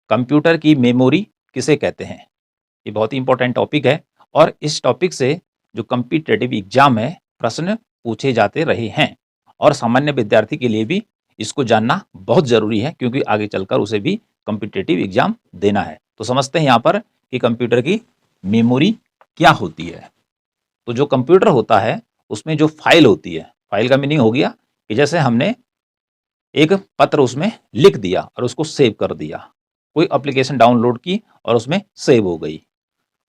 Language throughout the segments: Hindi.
कंप्यूटर की मेमोरी किसे कहते हैं? ये बहुत ही इंपॉर्टेंट टॉपिक है और इस टॉपिक से जो कॉम्पिटिटिव एग्जाम है प्रश्न पूछे जाते रहे हैं और सामान्य विद्यार्थी के लिए भी इसको जानना बहुत ज़रूरी है क्योंकि आगे चलकर उसे भी कॉम्पिटिटिव एग्जाम देना है। तो समझते हैं यहाँ पर कि कंप्यूटर की मेमोरी क्या होती है। तो जो कंप्यूटर होता है उसमें जो फाइल होती है, फाइल का मीनिंग हो गया कि जैसे हमने एक पत्र उसमें लिख दिया और उसको सेव कर दिया, कोई एप्लीकेशन डाउनलोड की और उसमें सेव हो गई,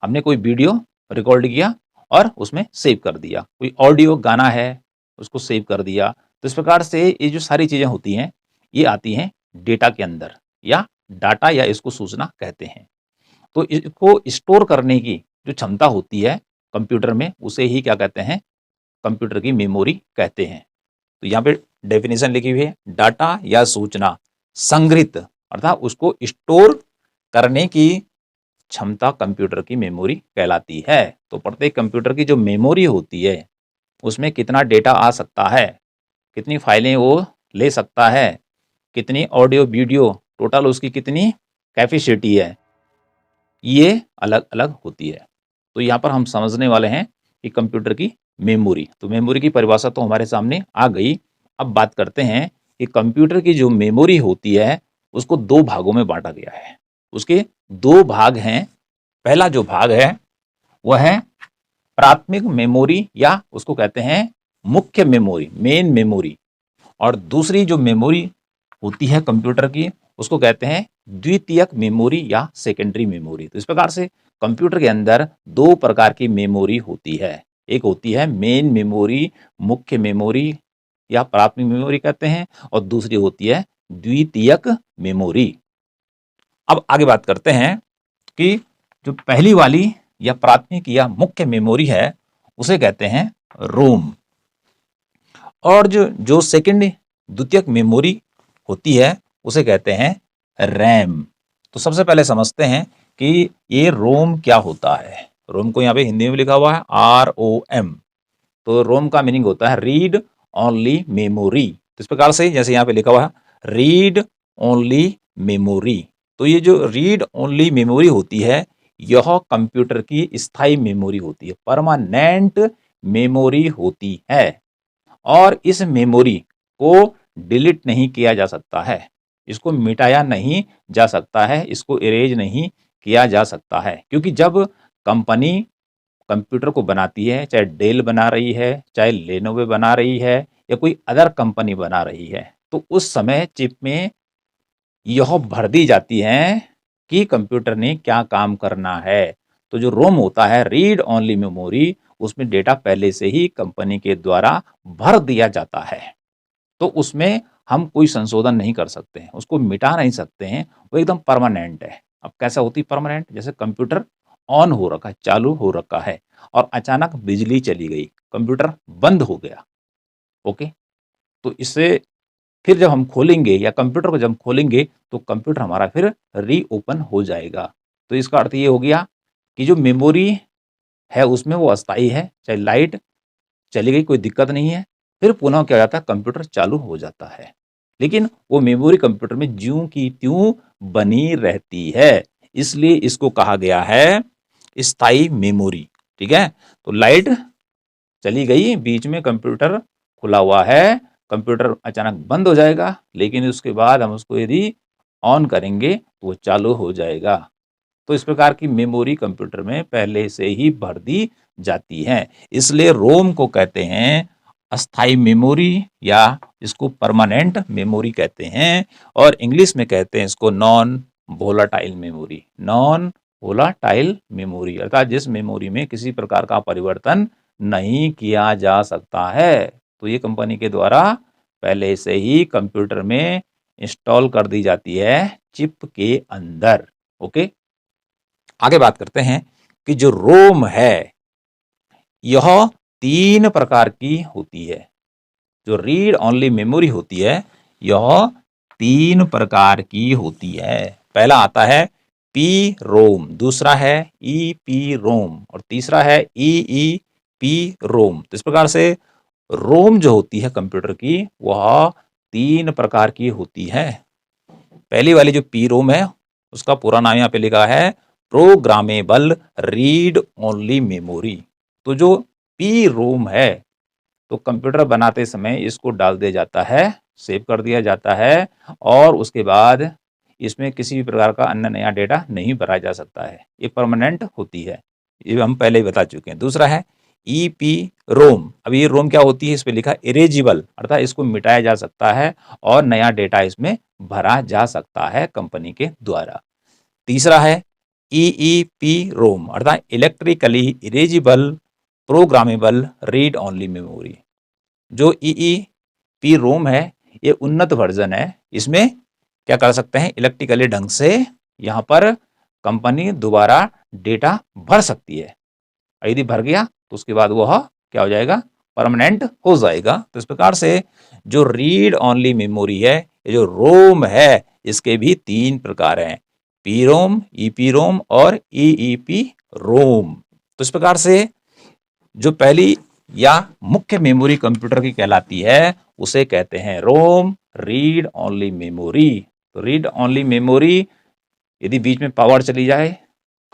हमने कोई वीडियो रिकॉर्ड किया और उसमें सेव कर दिया, कोई ऑडियो गाना है उसको सेव कर दिया। तो इस प्रकार से ये जो सारी चीज़ें होती हैं ये आती हैं डेटा के अंदर या डाटा या इसको सूचना कहते हैं। तो इसको स्टोर करने की जो क्षमता होती है कंप्यूटर में उसे ही क्या कहते हैं, कंप्यूटर की मेमोरी कहते हैं। तो यहाँ पे डेफिनेशन लिखी हुई है, डाटा या सूचना संग्रहित अर्थात उसको स्टोर करने की क्षमता कंप्यूटर की मेमोरी कहलाती है। तो प्रत्येक कंप्यूटर की जो मेमोरी होती है उसमें कितना डेटा आ सकता है, कितनी फाइलें वो ले सकता है, कितनी ऑडियो वीडियो टोटल उसकी कितनी कैपेसिटी है, ये अलग अलग होती है। तो यहाँ पर हम समझने वाले हैं कि कंप्यूटर की मेमोरी, तो मेमोरी की परिभाषा तो हमारे सामने आ गई। अब बात करते हैं कि कंप्यूटर की जो मेमोरी होती है उसको दो भागों में बांटा गया है। उसके दो भाग हैं। पहला जो भाग है वह है प्राथमिक मेमोरी या उसको कहते हैं मुख्य मेमोरी, मेन मेमोरी, और दूसरी जो मेमोरी होती है कंप्यूटर की उसको कहते हैं द्वितीयक मेमोरी या सेकेंडरी मेमोरी। तो इस प्रकार से कंप्यूटर के अंदर दो प्रकार की मेमोरी होती है। एक होती है मेन मेमोरी, मुख्य मेमोरी या प्राथमिक मेमोरी कहते हैं, और दूसरी होती है द्वितीयक मेमोरी। अब आगे बात करते हैं कि जो पहली वाली या प्राथमिक या मुख्य मेमोरी है उसे कहते हैं रोम, और जो जो सेकंड द्वितीयक मेमोरी होती है उसे कहते हैं रैम। तो सबसे पहले समझते हैं कि ये रोम क्या होता है। रोम को यहाँ पे हिंदी में लिखा हुआ है ROM। तो रोम का मीनिंग होता है रीड ओनली मेमोरी। तो इस प्रकार से जैसे यहाँ पे लिखा हुआ है रीड ओनली मेमोरी, तो ये जो रीड ओनली मेमोरी होती है यह कंप्यूटर की स्थायी मेमोरी होती है, परमानेंट मेमोरी होती है, और इस मेमोरी को डिलीट नहीं किया जा सकता है, इसको मिटाया नहीं जा सकता है, इसको इरेज नहीं किया जा सकता है। क्योंकि जब कंपनी कंप्यूटर को बनाती है, चाहे डेल बना रही है, चाहे लेनोवो बना रही है या कोई अदर कंपनी बना रही है, तो उस समय चिप में यह भर दी जाती है कि कंप्यूटर ने क्या काम करना है। तो जो रोम होता है रीड ओनली मेमोरी, उसमें डेटा पहले से ही कंपनी के द्वारा भर दिया जाता है, तो उसमें हम कोई संशोधन नहीं कर सकते हैं, उसको मिटा नहीं सकते हैं, वो एकदम परमानेंट है। अब कैसा होती परमानेंट, जैसे कंप्यूटर ऑन हो रखा है, चालू हो रखा है और अचानक बिजली चली गई, कंप्यूटर बंद हो गया, ओके, तो इससे फिर जब हम खोलेंगे या कंप्यूटर को जब खोलेंगे तो कंप्यूटर हमारा फिर रीओपन हो जाएगा। तो इसका अर्थ ये हो गया कि जो मेमोरी है उसमें वो अस्थाई है, चाहे लाइट चली गई कोई दिक्कत नहीं है, फिर पुनः क्या हो जाता है कंप्यूटर चालू हो जाता है, लेकिन वो मेमोरी कंप्यूटर में ज्यों की त्यों बनी रहती है, इसलिए इसको कहा गया है स्थायी मेमोरी। ठीक है, तो लाइट चली गई, बीच में कंप्यूटर खुला हुआ है, कंप्यूटर अचानक बंद हो जाएगा, लेकिन उसके बाद हम उसको यदि ऑन करेंगे तो वो चालू हो जाएगा। तो इस प्रकार की मेमोरी कंप्यूटर में पहले से ही भर दी जाती है, इसलिए रोम को कहते हैं अस्थाई मेमोरी या इसको परमानेंट मेमोरी कहते हैं, और इंग्लिश में कहते हैं इसको non volatile memory. Non volatile memory अर्थात जिस मेमोरी में किसी प्रकार का परिवर्तन नहीं किया जा सकता है, तो ये कंपनी के द्वारा पहले से ही कंप्यूटर में इंस्टॉल कर दी जाती है चिप के अंदर। ओके, आगे बात करते हैं कि जो रोम है यह तीन प्रकार की होती है। जो रीड ओनली मेमोरी होती है यह तीन प्रकार की होती है। पहला आता है पी रोम, दूसरा है ई पी रोम, और तीसरा है ई पी रोम। तो इस प्रकार से रोम जो होती है कंप्यूटर की वह तीन प्रकार की होती है। पहली वाली जो पी रोम है उसका पूरा नाम यहाँ पे लिखा है प्रोग्रामेबल रीड ओनली मेमोरी। तो जो पी रोम है, तो कंप्यूटर बनाते समय इसको डाल दिया जाता है, सेव कर दिया जाता है, और उसके बाद इसमें किसी भी प्रकार का अन्य नया डेटा नहीं भरा जा सकता है, ये परमानेंट होती है। ये हम पहले ही बता चुके हैं। दूसरा है ई पी रोम। अब ये रोम क्या होती है, इस पे लिखा इरेजिबल, अर्थात इसको मिटाया जा सकता है और नया डेटा इसमें भरा जा सकता है कंपनी के द्वारा। तीसरा है ईईपी रोम, अर्थात electrically erasable programmable read only memory. जो ईईपी रोम है ये उन्नत वर्जन है, इसमें क्या कर सकते हैं, इलेक्ट्रिकली ढंग से यहाँ पर कंपनी दोबारा डेटा भर सकती है। यदि भर गया तो उसके बाद वह क्या हो जाएगा, परमानेंट हो जाएगा। तो इस प्रकार से जो रीड ओनली मेमोरी है, ये जो रोम है, इसके भी 3 प्रकार हैं, पी रोम, ईपी रोम और ईईपी रोम। तो इस प्रकार से जो पहली या मुख्य मेमोरी कंप्यूटर की कहलाती है, उसे कहते हैं रोम, रीड ओनली मेमोरी। तो रीड ओनली मेमोरी, यदि बीच में पावर चली जाए,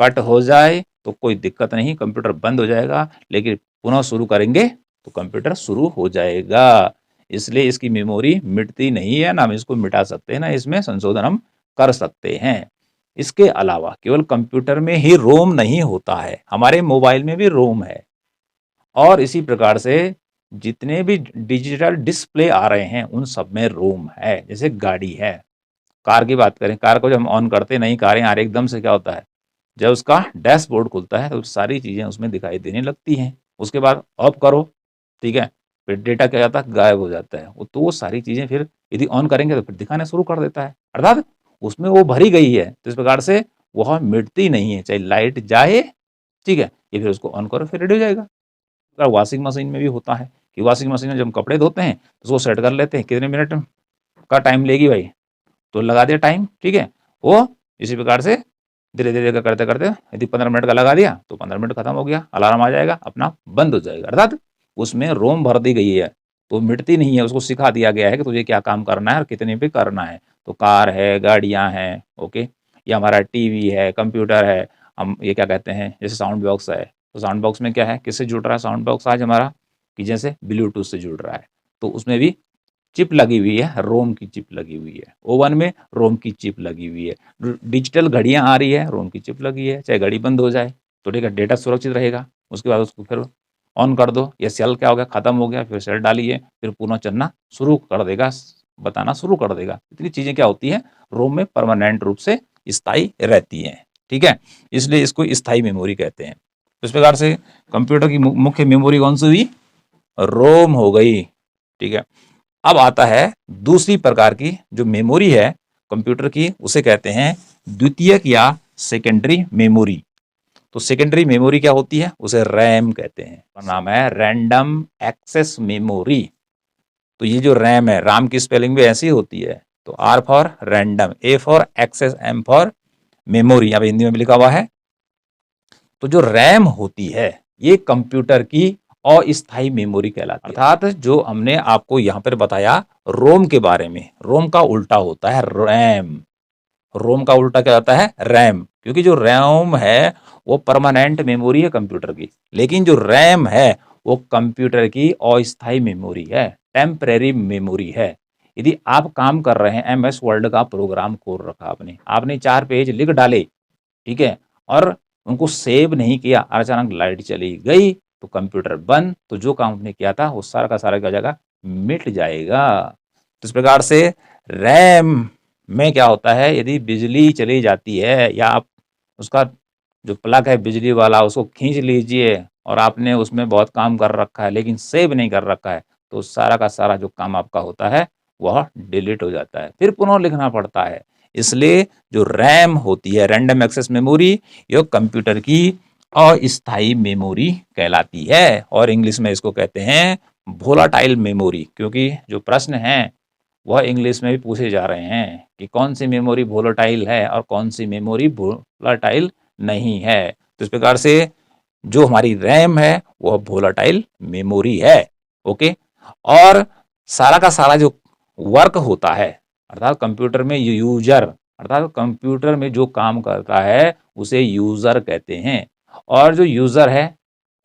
कट हो जाए, तो कोई दिक्कत नहीं, कंप्यूटर बंद हो जाएगा, लेकिन पुनः शुरू करेंगे तो कंप्यूटर शुरू हो जाएगा। इसलिए इसकी मेमोरी मिटती नहीं है, ना हम इसको मिटा सकते हैं, ना इसमें संशोधन हम कर सकते हैं। इसके अलावा केवल कंप्यूटर में ही रोम नहीं होता है, हमारे मोबाइल में भी रोम है। और इसी प्रकार से जितने भी डिजिटल डिस्प्ले आ रहे हैं उन सब में रोम है। जैसे गाड़ी है, कार की बात करें, कार को जब हम ऑन करते नहीं, कारें आ रही, एकदम से क्या होता है, जब उसका डैशबोर्ड खुलता है तो सारी चीजें उसमें दिखाई देने लगती हैं। उसके बाद ऑफ करो, ठीक है, फिर डेटा क्या जाता है, गायब हो जाता है। तो वो सारी चीजें फिर यदि ऑन करेंगे तो फिर दिखाना शुरू कर देता है, अर्थात उसमें वो भरी गई है। तो इस प्रकार से वह मिटती नहीं है, चाहे लाइट जाए, ठीक है, ये फिर उसको ऑन करो फिर रेडी हो जाएगा। वॉशिंग मशीन में भी होता है कि वॉशिंग मशीन में जब हम कपड़े धोते हैं तो उसको सेट कर लेते हैं कितने मिनट का टाइम लेगी भाई, तो लगा दिया टाइम, ठीक है, वो इसी प्रकार से धीरे धीरे करते करते यदि 15 मिनट का लगा दिया तो 15 मिनट खत्म हो गया, अलार्म आ जाएगा, अपना बंद हो जाएगा। अर्थात उसमें रोम भर दी गई है, तो मिटती नहीं है, उसको सिखा दिया गया है कि तुझे क्या काम करना है और कितने पे करना है। तो कार है, गाड़ियां हैं, ओके, या हमारा टीवी है, कंप्यूटर है, हम ये क्या कहते हैं, जैसे साउंड बॉक्स है, तो साउंड बॉक्स में क्या है, किससे जुड़ रहा है साउंड बॉक्स आज हमारा, कि जैसे ब्लूटूथ से जुड़ रहा है, तो उसमें भी चिप लगी हुई है, रोम की चिप लगी हुई है। ओवन में रोम की चिप लगी हुई है। डिजिटल घड़ियां आ रही है, रोम की चिप लगी है, चाहे घड़ी बंद हो जाए तो ठीक है, डेटा सुरक्षित रहेगा। उसके बाद उसको फिर ऑन कर दो, ये सेल क्या हो गया, खत्म हो गया, फिर सेल डालिए, फिर पुनः चलना शुरू कर देगा, बताना शुरू कर देगा। इतनी चीजें क्या होती है, रोम में परमानेंट रूप से स्थायी रहती है, ठीक है, इसलिए इसको स्थायी मेमोरी कहते हैं। इस प्रकार से कंप्यूटर की मुख्य मेमोरी कौन सी हुई, रोम हो गई, ठीक है। अब आता है दूसरी प्रकार की जो मेमोरी है कंप्यूटर की, उसे कहते हैं द्वितीयक या सेकेंडरी मेमोरी। तो सेकेंडरी मेमोरी क्या होती है, उसे रैम कहते हैं, नाम है रैंडम एक्सेस मेमोरी। तो ये जो रैम है, राम की स्पेलिंग भी ऐसी होती है, तो R for random, A for access, M for memory, यहाँ पे हिंदी में भी लिखा हुआ है। तो जो रैम होती है ये कंप्यूटर की अस्थायी मेमोरी कहलाती है। अर्थात जो हमने आपको यहाँ पर बताया रोम के बारे में, रोम का उल्टा होता है रैम। रोम का उल्टा क्या होता है, रैम, क्योंकि जो रैम है वो परमानेंट मेमोरी है कंप्यूटर की, लेकिन जो रैम है वो कंप्यूटर की अस्थायी मेमोरी है, टेम्परेरी मेमोरी है। यदि आप काम कर रहे हैं, MS वर्ड का प्रोग्राम खोल रखा आपने 4 पेज लिख डाले, ठीक है, और उनको सेव नहीं किया, अचानक लाइट चली गई तो कंप्यूटर बंद, तो जो काम आपने किया था वो सारा का सारा क्या हो जाएगा, मिट जाएगा। तो इस प्रकार से रैम में क्या होता है, यदि बिजली चली जाती है या आप उसका जो प्लग है बिजली वाला उसको खींच लीजिए और आपने उसमें बहुत काम कर रखा है लेकिन सेव नहीं कर रखा है, तो सारा का सारा जो काम आपका होता है वह डिलीट हो जाता है, फिर पुनः लिखना पड़ता है। इसलिए जो रैम होती है, रैंडम एक्सेस मेमोरी, यह कंप्यूटर की अस्थायी मेमोरी कहलाती है, और इंग्लिश में इसको कहते हैं वोलाटाइल मेमोरी, क्योंकि जो प्रश्न हैं वह इंग्लिश में भी पूछे जा रहे हैं कि कौन सी मेमोरी वोलाटाइल है और कौन सी मेमोरी वोलाटाइल नहीं है। तो इस प्रकार से जो हमारी रैम है वह वोलाटाइल मेमोरी है, ओके। और सारा का सारा जो वर्क होता है, अर्थात कंप्यूटर में यूजर अर्थात कंप्यूटर में जो काम करता है उसे यूजर कहते हैं। और जो यूजर है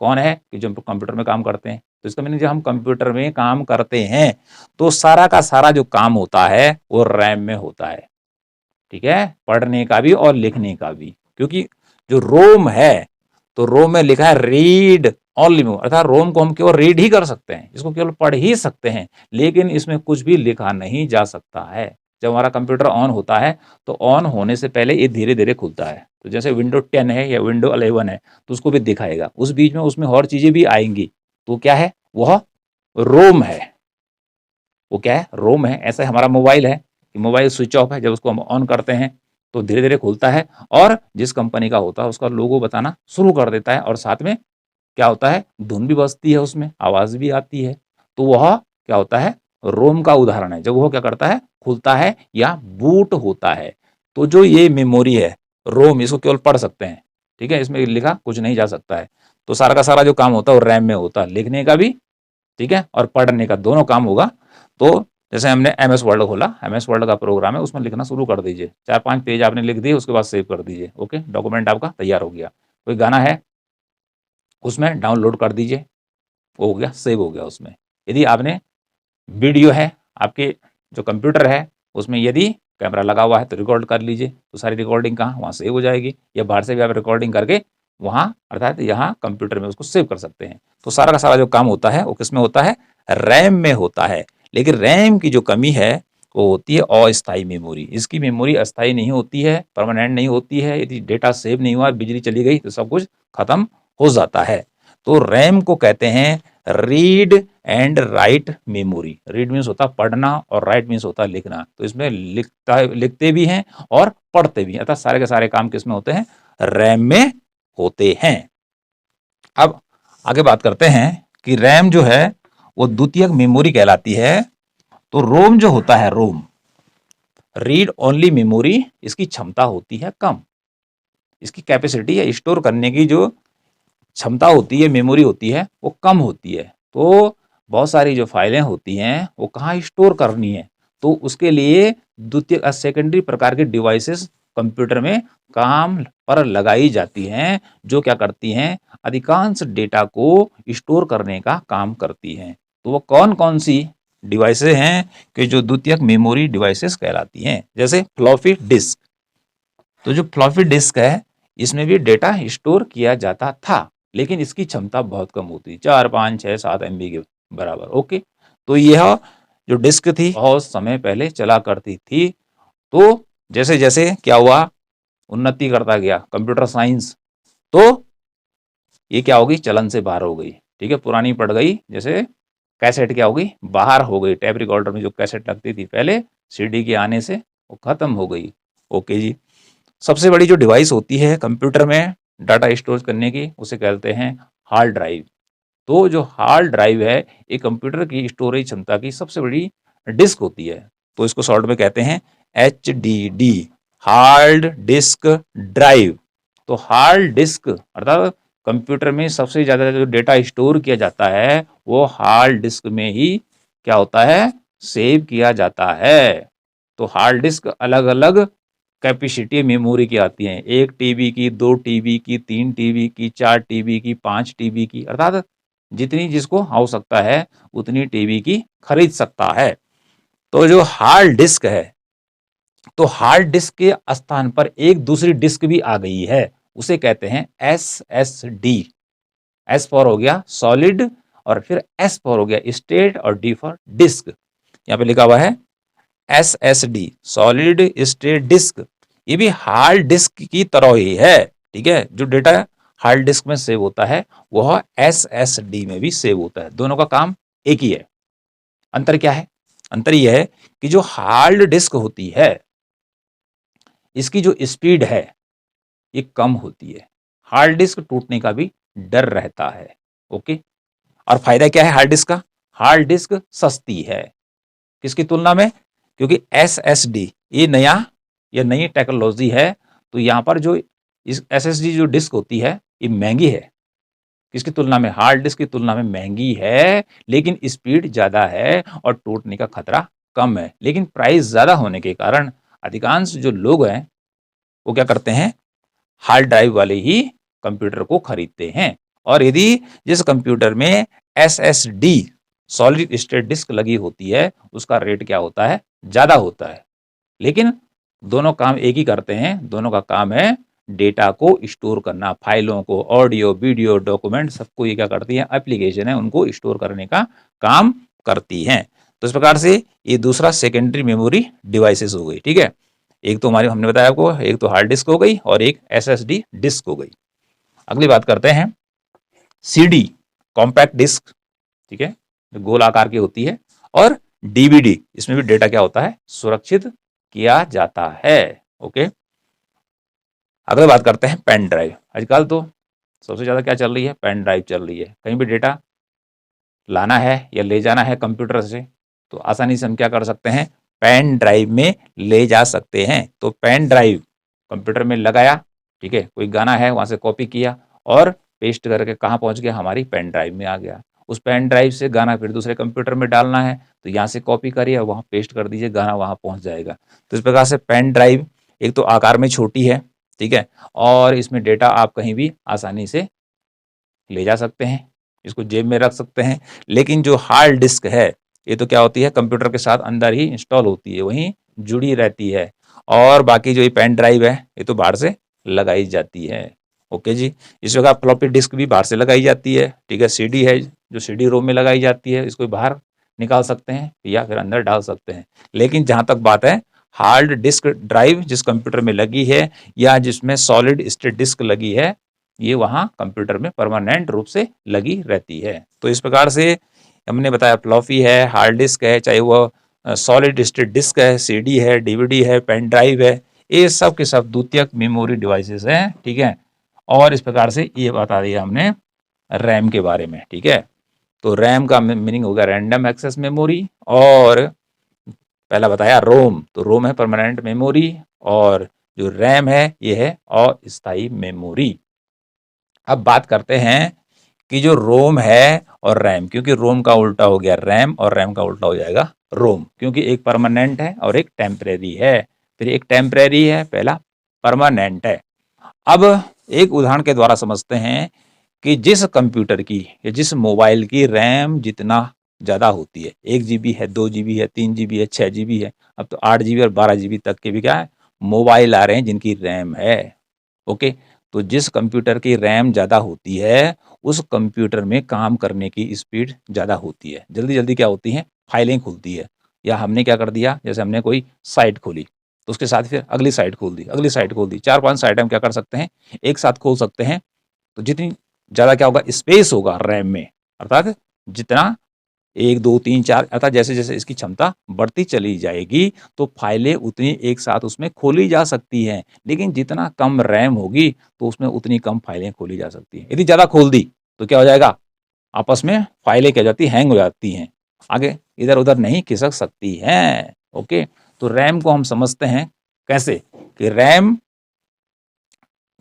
कौन है कि जो कंप्यूटर में काम करते हैं। तो इसका मीनिंग जब हम कंप्यूटर में काम करते हैं तो सारा का सारा जो काम होता है वो रैम में होता है। ठीक है, पढ़ने का भी और लिखने का भी, क्योंकि जो रोम है तो रोम में लिखा है रीड ओनली मेमोरी, अर्थात रोम को हम केवल रीड ही कर सकते हैं, इसको केवल पढ़ ही सकते हैं, लेकिन इसमें कुछ भी लिखा नहीं जा सकता है। जब हमारा कंप्यूटर ऑन होता है तो ऑन होने से पहले ये धीरे धीरे खुलता है। तो जैसे विंडो 10 है या विंडो 11 है तो उसको भी दिखाएगा, उस बीच में उसमें और चीजें भी आएंगी। तो क्या है, वह रोम है। वो क्या है, रोम है। ऐसा हमारा मोबाइल है कि मोबाइल स्विच ऑफ है, जब उसको हम ऑन करते हैं तो धीरे धीरे खुलता है और जिस कंपनी का होता है उसका लोगो बताना शुरू कर देता है, और साथ में क्या होता है, धुन भी बजती है, उसमें आवाज भी आती है। तो वह क्या होता है, रोम का उदाहरण है, जब वह क्या करता है, खुलता है या बूट होता है। तो जो ये मेमोरी है रोम, इसको केवल पढ़ सकते हैं। ठीक है, इसमें लिखा कुछ नहीं जा सकता है। तो सारा का सारा जो काम होता है वो रैम में होता है, लिखने का भी, ठीक है, और पढ़ने का, दोनों काम होगा। तो जैसे हमने MS वर्ड खोला, MS वर्ड का प्रोग्राम है, उसमें लिखना शुरू कर दीजिए। 4-5 पेज आपने लिख दिए, उसके बाद सेव कर दीजिए। ओके, डॉक्यूमेंट आपका तैयार हो गया। कोई गाना है उसमें डाउनलोड कर दीजिए, हो गया, सेव हो गया उसमें। यदि आपने वीडियो है, आपके जो कंप्यूटर है उसमें यदि कैमरा लगा हुआ है तो रिकॉर्ड कर लीजिए, तो सारी रिकॉर्डिंग कहाँ, वहाँ सेव हो जाएगी। या बाहर से भी आप रिकॉर्डिंग करके वहाँ अर्थात यहाँ कंप्यूटर में उसको सेव कर सकते हैं। तो सारा का सारा जो काम होता है वो किस में होता है, रैम में होता है। लेकिन रैम की जो कमी है वो होती है अस्थायी मेमोरी। इसकी मेमोरी अस्थायी नहीं होती है, परमानेंट नहीं होती है। यदि डेटा सेव नहीं हुआ, बिजली चली गई तो सब कुछ खत्म हो जाता है। तो रैम को कहते हैं read and write memory. Read means होता है पढ़ना और राइट मीन्स होता है लिखना। तो इसमें लिखते भी हैं और पढ़ते भी हैं, अर्थात सारे के सारे काम किसमें होते हैं, रैम में होते हैं। अब आगे बात करते हैं कि रैम जो है वो द्वितीयक मेमोरी कहलाती है। तो रोम जो होता है, रोम रीड ओनली मेमोरी, इसकी क्षमता होती है कम। इसकी कैपेसिटी या स्टोर करने की जो क्षमता होती है, मेमोरी होती है, वो कम होती है। तो बहुत सारी जो फाइलें होती हैं वो कहाँ स्टोर करनी है, तो उसके लिए द्वितीय सेकेंडरी प्रकार के डिवाइसेस कंप्यूटर में काम पर लगाई जाती हैं, जो क्या करती हैं, अधिकांश डेटा को स्टोर करने का काम करती हैं। तो वो कौन कौन सी डिवाइसेस हैं कि जो द्वितीयक मेमोरी डिवाइसेस कहलाती हैं, जैसे फ्लॉपी डिस्क। तो जो फ्लॉपी डिस्क है इसमें भी डेटा स्टोर किया जाता था, लेकिन इसकी क्षमता बहुत कम होती, 4, 5, 6, 7 MB के बराबर। ओके, तो यह जो डिस्क थी बहुत समय पहले चला करती थी। तो जैसे जैसे क्या हुआ, उन्नति करता गया कंप्यूटर साइंस, तो ये क्या होगी, चलन से बाहर हो गई। ठीक है, पुरानी पड़ गई। जैसे कैसेट क्या हो गई, बाहर हो गई। टेप रिकॉर्डर में जो कैसेट लगती थी पहले, CD के आने से वो खत्म हो गई। ओके जी। सबसे बड़ी जो डिवाइस होती है कंप्यूटर में डाटा स्टोर करने की, उसे कहते हैं हार्ड ड्राइव। तो जो हार्ड ड्राइव है ये कंप्यूटर की स्टोरेज क्षमता की सबसे बड़ी डिस्क होती है। तो इसको शॉर्ट में कहते हैं HDD, हार्ड डिस्क ड्राइव। तो हार्ड डिस्क अर्थात कंप्यूटर में सबसे ज्यादा जो डेटा स्टोर किया जाता है वो हार्ड डिस्क में ही क्या होता है, सेव किया जाता है। तो हार्ड डिस्क अलग अलग कैपेसिटी मेमोरी की आती हैं, 1 TB की, 2 TB की, 3 TB की, 4 TB की, 5 TB की, अर्थात जितनी जिसको आवश्यकता है उतनी TB की खरीद सकता है। तो जो हार्ड डिस्क है, तो हार्ड डिस्क के स्थान पर एक दूसरी डिस्क भी आ गई है, उसे कहते हैं SSD। S फॉर हो गया सॉलिड, और फिर S फॉर हो गया स्टेट, और D फॉर डिस्क। यहाँ पे लिखा हुआ है SSD, सॉलिड स्टेट डिस्क। ये भी हार्ड डिस्क की तरह ही है। ठीक है, जो डेटा हार्ड डिस्क में सेव होता है वह SSD में भी सेव होता है। दोनों का काम एक ही है। अंतर क्या है, अंतर यह है कि जो हार्ड डिस्क होती है इसकी जो स्पीड है ये कम होती है, हार्ड डिस्क टूटने का भी डर रहता है। ओके, और फायदा क्या है हार्ड डिस्क का, हार्ड डिस्क सस्ती है किसकी तुलना में, क्योंकि SSD ये नई टेक्नोलॉजी है। तो यहाँ पर जो इस SSD जो डिस्क होती है ये महंगी है, किसकी तुलना में, हार्ड डिस्क की तुलना में महंगी है, लेकिन स्पीड ज्यादा है और टूटने का खतरा कम है। लेकिन प्राइस ज्यादा होने के कारण अधिकांश जो लोग हैं वो क्या करते हैं, हार्ड ड्राइव वाले ही कंप्यूटर को खरीदते हैं। और यदि जिस कंप्यूटर में SSD सॉलिड स्टेट डिस्क लगी होती है उसका रेट क्या होता है, ज़्यादा होता है। लेकिन दोनों काम एक ही करते हैं, दोनों का काम है डेटा को स्टोर करना, फाइलों को, ऑडियो, वीडियो, डॉक्यूमेंट सबको ये क्या करती है, एप्लीकेशन है उनको स्टोर करने का काम करती हैं। तो इस प्रकार से ये दूसरा सेकेंडरी मेमोरी डिवाइसेस हो गई। ठीक है, एक तो हमारे हमने बताया आपको, एक तो हार्ड डिस्क हो गई और एक SSD डिस्क हो गई। अगली बात करते हैं CD कॉम्पैक्ट डिस्क। ठीक है, जो गोल आकार की होती है, और DVD, इसमें भी डेटा क्या होता है, सुरक्षित किया जाता है। ओके, अगली बात करते हैं पेन ड्राइव। आजकल तो सबसे ज्यादा क्या चल रही है, पेन ड्राइव चल रही है। कहीं भी डेटा लाना है या ले जाना है कंप्यूटर से तो आसानी से हम क्या कर सकते हैं, पेन ड्राइव में ले जा सकते हैं। तो पेन ड्राइव कंप्यूटर में लगाया, ठीक है, कोई गाना है वहां से कॉपी किया और पेस्ट करके कहाँ पहुंच गया, हमारी पेन ड्राइव में आ गया। उस पेन ड्राइव से गाना फिर दूसरे कंप्यूटर में डालना है तो यहाँ से कॉपी करिए और वहाँ पेस्ट कर दीजिए, गाना वहाँ पहुँच जाएगा। तो इस प्रकार से पेन ड्राइव एक तो आकार में छोटी है, ठीक है, और इसमें डेटा आप कहीं भी आसानी से ले जा सकते हैं, इसको जेब में रख सकते हैं। लेकिन जो हार्ड डिस्क है ये तो क्या होती है, कंप्यूटर के साथ अंदर ही इंस्टॉल होती है, वहीं जुड़ी रहती है। और बाकी जो ये पेन ड्राइव है ये तो बाहर से लगाई जाती है। ओके जी, इस जगह फ्लॉपी डिस्क भी बाहर से लगाई जाती है। ठीक है, CD है जो CD रोम में लगाई जाती है, इसको बाहर निकाल सकते हैं या फिर अंदर डाल सकते हैं। लेकिन जहां तक बात है हार्ड डिस्क ड्राइव जिस कंप्यूटर में लगी है या जिसमें सॉलिड स्टेट डिस्क लगी है, ये वहाँ कंप्यूटर में परमानेंट रूप से लगी रहती है। तो इस प्रकार से हमने बताया फ्लॉपी है, हार्ड डिस्क है, चाहे वो सॉलिड स्टेट डिस्क है, CD है, DVD है, पेन ड्राइव है, ये सब के सब द्वितीयक मेमोरी डिवाइसेस हैं। ठीक है, और इस प्रकार से ये बता दिया हमने रैम के बारे में। ठीक है, तो रैम का मीनिंग होगा रैंडम एक्सेस मेमोरी, और पहला बताया रोम, तो रोम है परमानेंट मेमोरी, और जो रैम है ये है अस्थायी मेमोरी। अब बात करते हैं कि जो रोम है और रैम, क्योंकि रोम का उल्टा हो गया रैम और रैम का उल्टा हो जाएगा रोम, क्योंकि एक परमानेंट है और एक टेम्परेरी है। फिर एक टेम्परेरी है, पहला परमानेंट है। अब एक उदाहरण के द्वारा समझते हैं कि जिस कंप्यूटर की या जिस मोबाइल की रैम जितना ज़्यादा होती है, 1 GB है, 2 GB है, 3 GB है, 6 GB है, अब तो 8 GB और 12 GB तक के भी क्या है मोबाइल आ रहे हैं जिनकी रैम है। ओके, तो जिस कंप्यूटर की रैम ज़्यादा होती है उस कंप्यूटर में काम करने की स्पीड ज़्यादा होती है, जल्दी जल्दी क्या होती हैं, फाइलें खुलती है। या हमने क्या कर दिया, जैसे हमने कोई साइट खोली तो उसके साथ फिर अगली साइट खोल दी, अगली साइट खोल दी, 4-5 साइट हम क्या कर सकते हैं एक साथ खोल सकते हैं। तो जितनी ज़्यादा क्या होगा स्पेस होगा रैम में, अर्थात जितना 1, 2, 3, 4 अर्थात जैसे जैसे इसकी क्षमता बढ़ती चली जाएगी तो फाइलें उतनी एक साथ उसमें खोली जा सकती हैं। लेकिन जितना कम रैम होगी तो उसमें उतनी कम फाइलें खोली जा सकती हैं। यदि ज़्यादा खोल दी तो क्या हो जाएगा, आपस में फाइलें क्या हो जाती, हैंग हो जाती हैं, आगे इधर उधर नहीं खिसक सकती हैं। ओके, तो रैम को हम समझते हैं कैसे कि रैम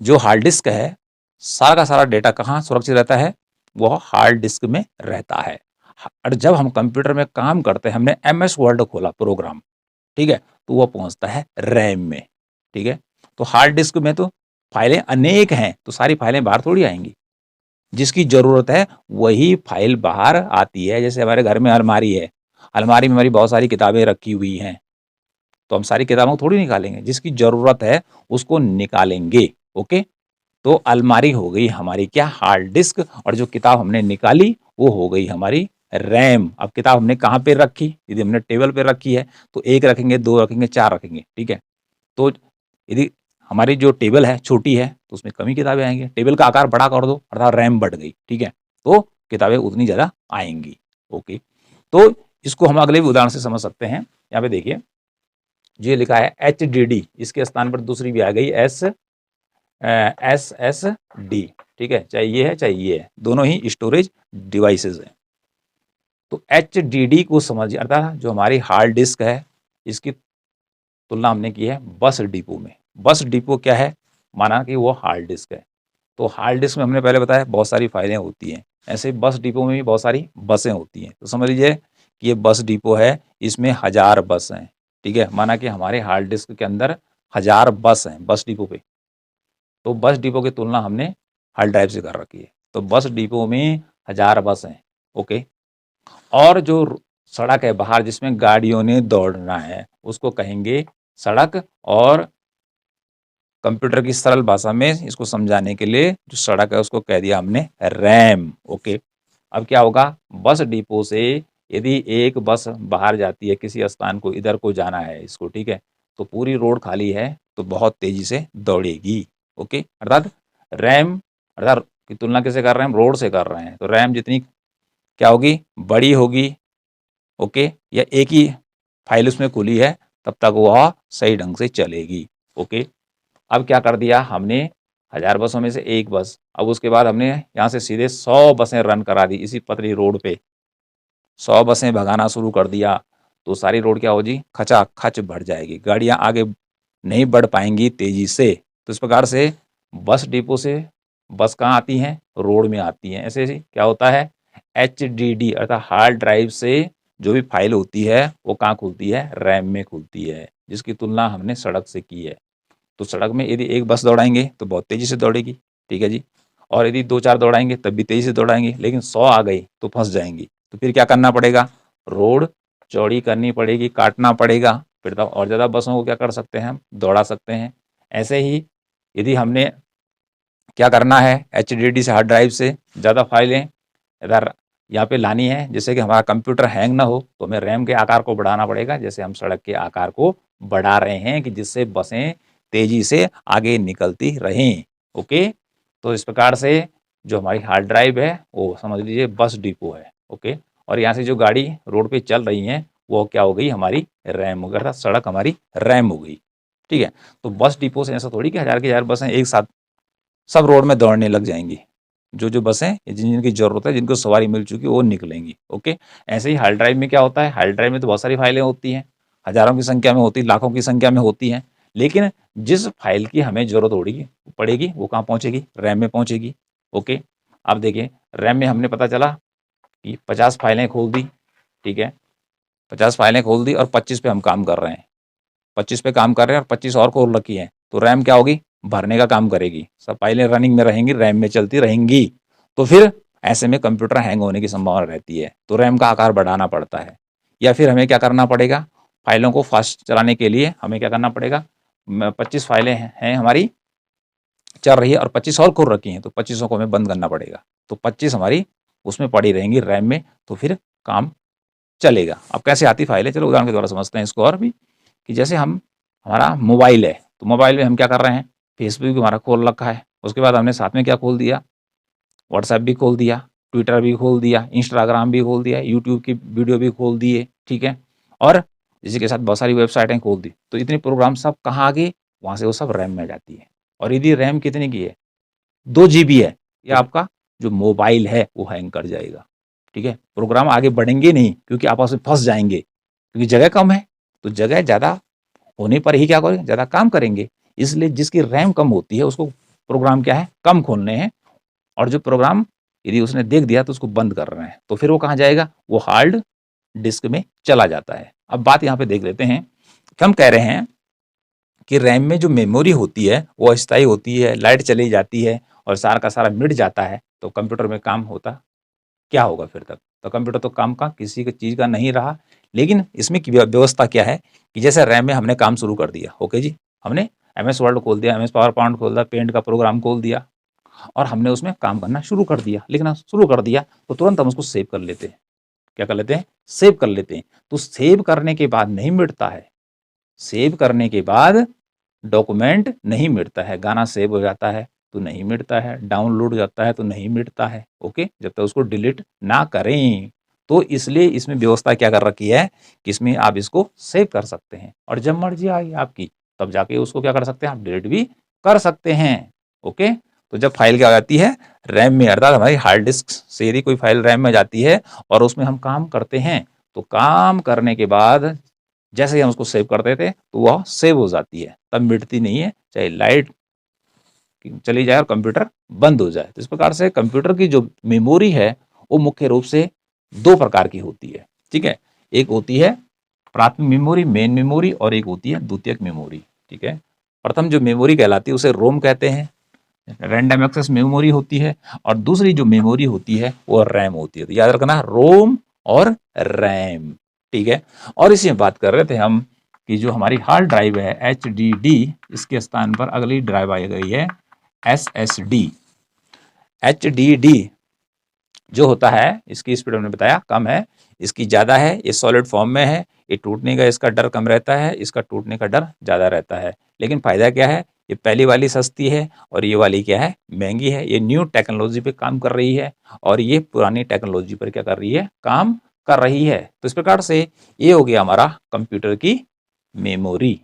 जो हार्ड डिस्क है सारा का सारा डेटा कहाँ सुरक्षित रहता है, वह हार्ड डिस्क में रहता है। और जब हम कंप्यूटर में काम करते हैं, हमने MS वर्ड खोला प्रोग्राम, ठीक है, तो वह पहुंचता है रैम में। ठीक है, तो हार्ड डिस्क में तो फाइलें अनेक हैं तो सारी फाइलें बाहर थोड़ी आएंगी, जिसकी जरूरत है वही फाइल बाहर आती है। जैसे हमारे घर में अलमारी है, अलमारी में हमारी बहुत सारी किताबें रखी हुई हैं, तो हम सारी किताबों को थोड़ी निकालेंगे, जिसकी जरूरत है उसको निकालेंगे। ओके, तो अलमारी हो गई हमारी क्या, हार्ड डिस्क, और जो किताब हमने निकाली वो हो गई हमारी रैम। अब किताब हमने कहाँ पे रखी, यदि हमने टेबल पे रखी है तो 1 रखेंगे, 2 रखेंगे, 4 रखेंगे। ठीक है, तो यदि हमारी जो टेबल है छोटी है तो उसमें कम ही किताबें आएंगी, टेबल का आकार बड़ा कर दो अर्थात रैम बढ़ गई, ठीक है, तो किताबें उतनी ज़्यादा आएंगी। ओके, तो इसको हम अगले भी उदाहरण से समझ सकते हैं। यहाँ पे देखिए जो लिखा है HDD, इसके स्थान पर दूसरी भी आ गई SSD। ठीक है, चाहे ये है चाहे ये है, दोनों ही स्टोरेज डिवाइसेस हैं। तो HDD को समझिए, अर्थात जो हमारी हार्ड डिस्क है इसकी तुलना हमने की है बस डिपो में। बस डिपो क्या है, माना कि वो हार्ड डिस्क है, तो हार्ड डिस्क में हमने पहले बताया बहुत सारी फाइलें होती हैं, ऐसे बस डिपो में भी बहुत सारी बसें होती हैं। तो समझ लीजिए कि ये बस डिपो है, इसमें 1000 बस हैं, ठीक है। माना कि हमारे हार्ड डिस्क के अंदर 1000 बस हैं बस डिपो पे, तो बस डिपो की तुलना हमने हार्ड ड्राइव से कर रखी है। तो बस डिपो में 1000 बस हैं, ओके। और जो सड़क है बाहर जिसमें गाड़ियों ने दौड़ना है उसको कहेंगे सड़क। और कंप्यूटर की सरल भाषा में इसको समझाने के लिए जो सड़क है उसको कह दिया हमने रैम, ओके। अब क्या होगा, बस डिपो से यदि एक बस बाहर जाती है किसी स्थान को, इधर को जाना है इसको, ठीक है, तो पूरी रोड खाली है तो बहुत तेजी से दौड़ेगी, ओके। अर्थात रैम, अर्थात की तुलना किसे कर रहे हैं हम, रोड से कर रहे हैं, तो रैम जितनी क्या होगी, बड़ी होगी, ओके, या एक ही फाइल उसमें खुली है तब तक वह सही ढंग से चलेगी, ओके। अब क्या कर दिया हमने, 1000 बसों में से एक बस, अब उसके बाद हमने यहाँ से सीधे 100 बसें रन करा दी इसी पतली रोड पे, 100 बसें भगाना शुरू कर दिया, तो सारी रोड क्या होगी, खचाखच भर जाएगी, गाड़ियाँ आगे नहीं बढ़ पाएंगी तेजी से। तो इस प्रकार से बस डिपो से बस कहाँ आती हैं, रोड में आती हैं। ऐसे ही क्या होता है, HDD अर्थात हार्ड ड्राइव से जो भी फाइल होती है वो कहाँ खुलती है, रैम में खुलती है, जिसकी तुलना हमने सड़क से की है। तो सड़क में यदि एक बस दौड़ाएंगे तो बहुत तेजी से दौड़ेगी, ठीक है जी, और यदि 2-4 दौड़ाएंगे तब भी तेजी से दौड़ाएंगे, लेकिन 100 आ गई तो फंस जाएंगी। तो फिर क्या करना पड़ेगा, रोड चौड़ी करनी पड़ेगी, काटना पड़ेगा, फिर तब और ज़्यादा बसों को क्या कर सकते हैं, हम दौड़ा सकते हैं। ऐसे ही यदि हमने क्या करना है, HDD से हार्ड ड्राइव से ज़्यादा फाइलें इधर यहाँ पे लानी है जिससे कि हमारा कंप्यूटर हैंग ना हो, तो हमें रैम के आकार को बढ़ाना पड़ेगा, जैसे हम सड़क के आकार को बढ़ा रहे हैं कि जिससे बसें तेजी से आगे निकलती रहें, ओके। तो इस प्रकार से जो हमारी हार्ड ड्राइव है वो समझ लीजिए बस डिपो है, ओके। और यहाँ से जो गाड़ी रोड पे चल रही हैं वो क्या हो गई, हमारी रैम हो गई, अर्थात सड़क हमारी रैम हो गई, ठीक है। तो बस डिपो से ऐसा थोड़ी कि 1000 की 1000 बसें एक साथ सब रोड में दौड़ने लग जाएंगी, जो जो बसें जिनकी ज़रूरत है, जिनको सवारी मिल चुकी है वो निकलेंगी, ओके। ऐसे ही हार्ड ड्राइव में क्या होता है, हार्ड ड्राइव में तो बहुत सारी फाइलें होती हैं, हज़ारों की संख्या में होती, लाखों की संख्या में होती हैं, लेकिन जिस फाइल की हमें ज़रूरत होगी पड़ेगी वो कहाँ पहुँचेगी, रैम में पहुँचेगी, ओके। अब देखिए रैम में हमने पता चला कि 50 फाइलें खोल दी, ठीक है, 50 फाइलें खोल दी और 25 पे हम काम कर रहे हैं, 25 पे काम कर रहे हैं और 25 और खोल रखी हैं, तो रैम क्या होगी, भरने का काम करेगी, सब फाइलें रनिंग में रहेंगी, रैम में चलती रहेंगी। तो फिर ऐसे में कंप्यूटर हैंग होने की संभावना रहती है, तो रैम का आकार बढ़ाना पड़ता है। या फिर हमें क्या करना पड़ेगा, फाइलों को फास्ट चलाने के लिए हमें क्या करना पड़ेगा, 25 फाइलें हैं हमारी चल रही है और 25 और खुल रखी हैं, तो 25 को हमें बंद करना पड़ेगा, तो 25 हमारी उसमें पड़ी रहेंगी रैम में, तो फिर काम चलेगा। अब कैसे आती फाइलें, चलो उदाहरण के द्वारा समझते हैं इसको और भी, कि जैसे हम हमारा मोबाइल है, तो मोबाइल में हम क्या कर रहे हैं, फेसबुक हमारा खोल रखा है, उसके बाद हमने साथ में क्या खोल दिया, व्हाट्सएप भी खोल दिया, ट्विटर भी खोल दिया, इंस्टाग्राम भी खोल दिया, यूट्यूब की वीडियो भी खोल दिए, ठीक है, और इसी के साथ बहुत सारी वेबसाइटें खोल दी, तो इतने प्रोग्राम सब कहाँ आ गए, वहाँ से वो सब रैम में जाती है। और यदि रैम कितने की है, 2 GB है, या आपका जो मोबाइल है वो हैंग कर जाएगा, ठीक है, प्रोग्राम आगे बढ़ेंगे नहीं क्योंकि आपस में फंस जाएंगे, क्योंकि जगह कम है, तो जगह ज़्यादा होने पर ही क्या करेंगे, ज़्यादा काम करेंगे। इसलिए जिसकी रैम कम होती है उसको प्रोग्राम क्या है, कम खोलने हैं, और जो प्रोग्राम यदि उसने देख दिया तो उसको बंद कर रहे हैं, तो फिर वो कहाँ जाएगा, वो हार्ड डिस्क में चला जाता है। अब बात यहाँ पे देख लेते हैं कि हम कह रहे हैं कि रैम में जो मेमोरी होती है वो अस्थायी होती है, लाइट चली जाती है और सारा का सारा मिट जाता है, तो कंप्यूटर में काम होता क्या होगा फिर तक, तो कंप्यूटर तो काम का किसी की चीज़ का नहीं रहा। लेकिन इसमें की व्यवस्था क्या है कि जैसे रैम में हमने काम शुरू कर दिया, ओके जी, हमने MS वर्ड खोल दिया, MS पावर पॉइंट खोल दिया, पेंट का प्रोग्राम खोल दिया और हमने उसमें काम करना शुरू कर दिया, लेकिन शुरू कर दिया तो तुरंत हम उसको सेव कर लेते हैं, क्या कर लेते हैं, सेव कर लेते हैं। तो सेव करने के बाद नहीं मिटता है, सेव करने के बाद डॉक्यूमेंट नहीं मिटता है, गाना सेव हो जाता है तो नहीं मिटता है, डाउनलोड हो जाता है तो नहीं मिटता है, ओके, जब तक उसको डिलीट ना करें। तो इसलिए इसमें व्यवस्था क्या कर रखी है कि इसमें आप इसको सेव कर सकते हैं और जब मर्जी आई आपकी तब जाके उसको क्या कर सकते हैं, आप डिलीट भी कर सकते हैं, ओके। तो जब फाइल क्या हो जाती है, रैम में, अर्थात हमारी हार्ड डिस्क से यदि कोई फाइल रैम में जाती है और उसमें हम काम करते हैं, तो काम करने के बाद जैसे ही हम उसको सेव करते थे तो वह सेव हो जाती है, तब मिटती नहीं है, चाहे लाइट चली जाए और कंप्यूटर बंद हो जाए। तो इस प्रकार से कंप्यूटर की जो मेमोरी है वो मुख्य रूप से 2 प्रकार की होती है, ठीक है। एक होती है प्राथमिक मेमोरी, मेन मेमोरी और एक होती है द्वितीयक मेमोरी। ठीक है, प्रथम जो मेमोरी कहलाती है उसे रोम कहते हैं, रैंडम एक्सेस मेमोरी होती है, और दूसरी जो मेमोरी होती है वो रैम होती है। तो याद रखना, रोम और रैम। ठीक है, और इसी में बात कर रहे थे हम कि जो हमारी हार्ड ड्राइव है HDD, इसके स्थान पर अगली ड्राइव आई गई है SSD। HDD जो होता है, इसकी स्पीड हमने बताया कम है, इसकी ज़्यादा है, ये सॉलिड फॉर्म में है, ये टूटने का इसका डर कम रहता है, इसका टूटने का डर ज़्यादा रहता है। लेकिन फ़ायदा क्या है, ये पहली वाली सस्ती है और ये वाली क्या है, महंगी है। ये न्यू टेक्नोलॉजी पे काम कर रही है और ये पुरानी टेक्नोलॉजी पर क्या कर रही है, काम कर रही है। तो इस प्रकार से ये हो गया हमारा कंप्यूटर की मेमोरी।